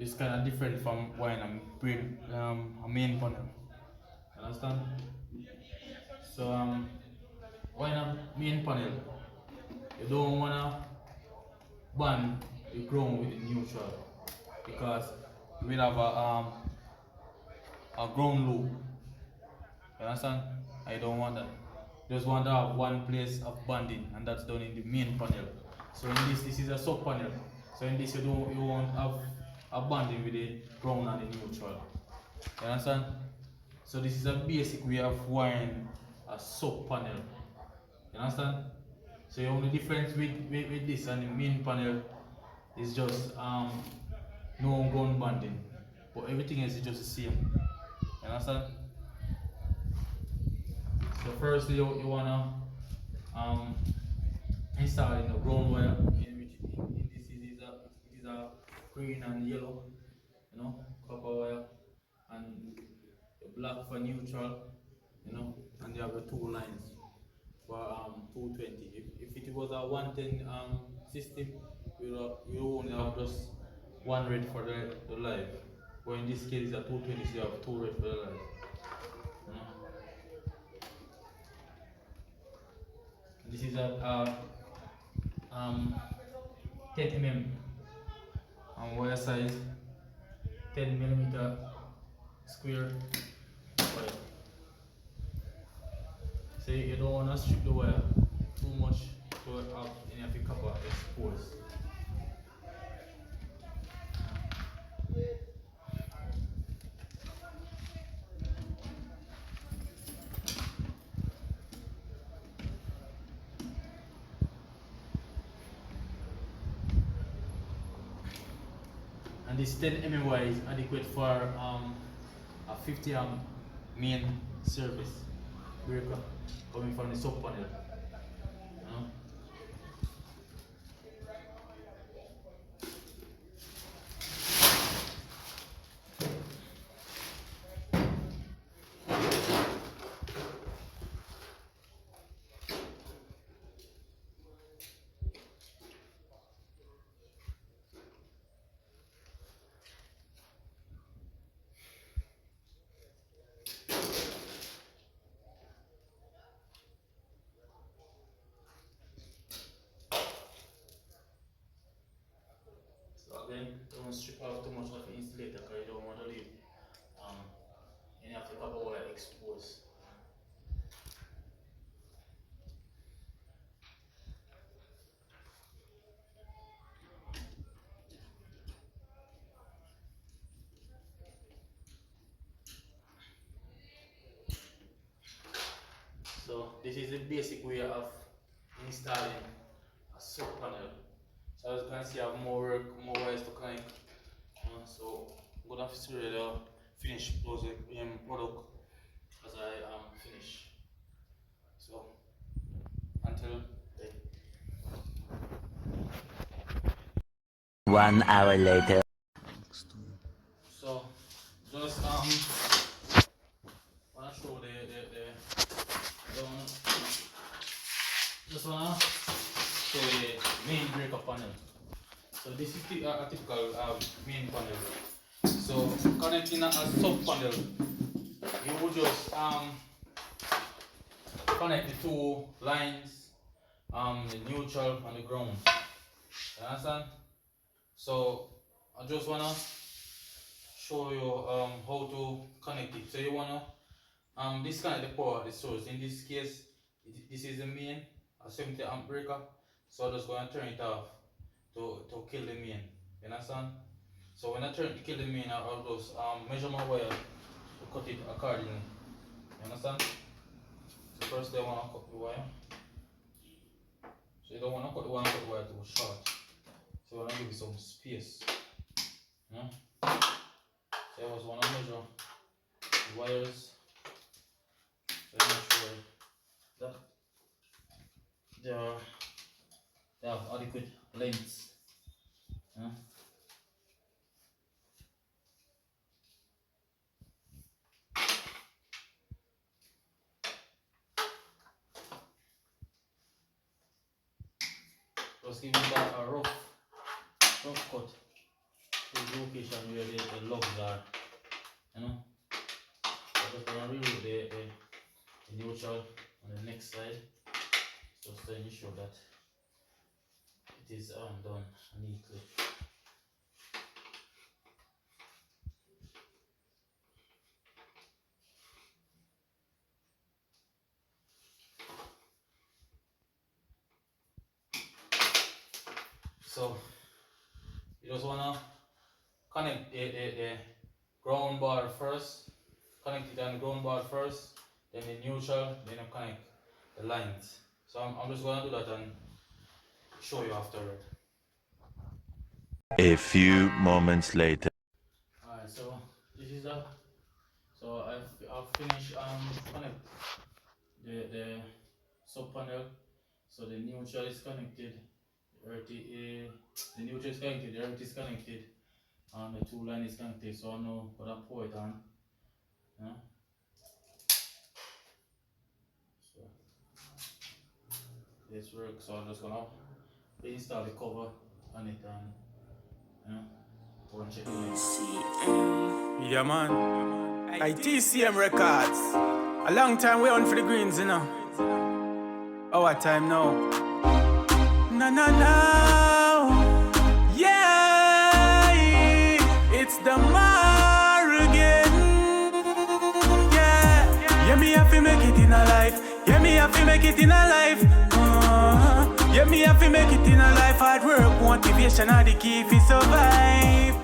is kind of different from when a main panel. Understand? So when a main panel, you don't wanna band the ground with the neutral because we will have a ground loop. You understand? I don't want that. Just want to have one place of banding, and that's done in the main panel. So in this is a sub panel. So in this you won't have a banding with the ground and the neutral. You understand? So this is a basic way of wiring a sub panel. You understand? So the only difference with this and the main panel is just no ground banding, but everything else is just the same. You understand? So first you wanna install in the ground wire, in this it is a green and yellow, you know, copper wire, and the black for neutral, you know, and you have the two lines for 220. If it was a 110 system, you only have just one red for the live. But in this case, it's a 220, so you have two red for the live. You know? This is a 10 mm wire size, 10 millimeter square wire. So you don't want to strip the wire too much to have any of the copper exposed. And this 10 mm wire is adequate for a 50 amp main service breaker coming from the sub panel. You know? So again, don't strip off too much of the insulator because you don't want to leave any of the copper wire exposed. So this is the basic way of installing a sub panel. So as you can see, I have more work, more wires to connect. So I'm gonna show you the finished product as I finish. So until then. 1 hour later. So just wanna show the just wanna show the main breaker panel. So this is a typical main panel. So connecting a sub panel, you would just connect the two lines, the neutral and the ground. You understand? So I just wanna show you how to connect it. So you wanna disconnect the power at the source. In this case, this is the main, a 70 amp breaker. So I'm just gonna turn it off to kill the main. You understand? So when I turn to kill the main, I'll just measure my wire to cut it accordingly. You understand? So first I wanna cut the wire. So you don't wanna cut the wire too short. So you wanna give it some space. You know? So I just wanna measure the wires. So I make sure that they have adequate lengths. You know? Just give it a rough cut. the location where the lugs are, you know. So I'm just gonna remove the neutral on the next side, just to ensure that it is done neatly. So you just wanna connect the ground bar first, connect it on the ground bar first, then the neutral, then you connect the lines. So I'm just gonna do that and show you afterward. A few moments later. Alright, so this is so I've finished connect the sub panel. So the neutral is connected, the neutral is connected, the earth is connected, and the two line is connected. So I know what I pour it on. Yeah. So this works. So I'm just gonna install the cover on it and go and check it out. Yeah, man. ITCM Records. A long time we on for the greens, you know. Our time now. No, no, no. Yeah, it's the mar again. Yeah, yeah, me have to make it in a life. Yeah, me have to make it in a life. Yeah, me have to make it in a life. Hard work, motivation are the key to survive.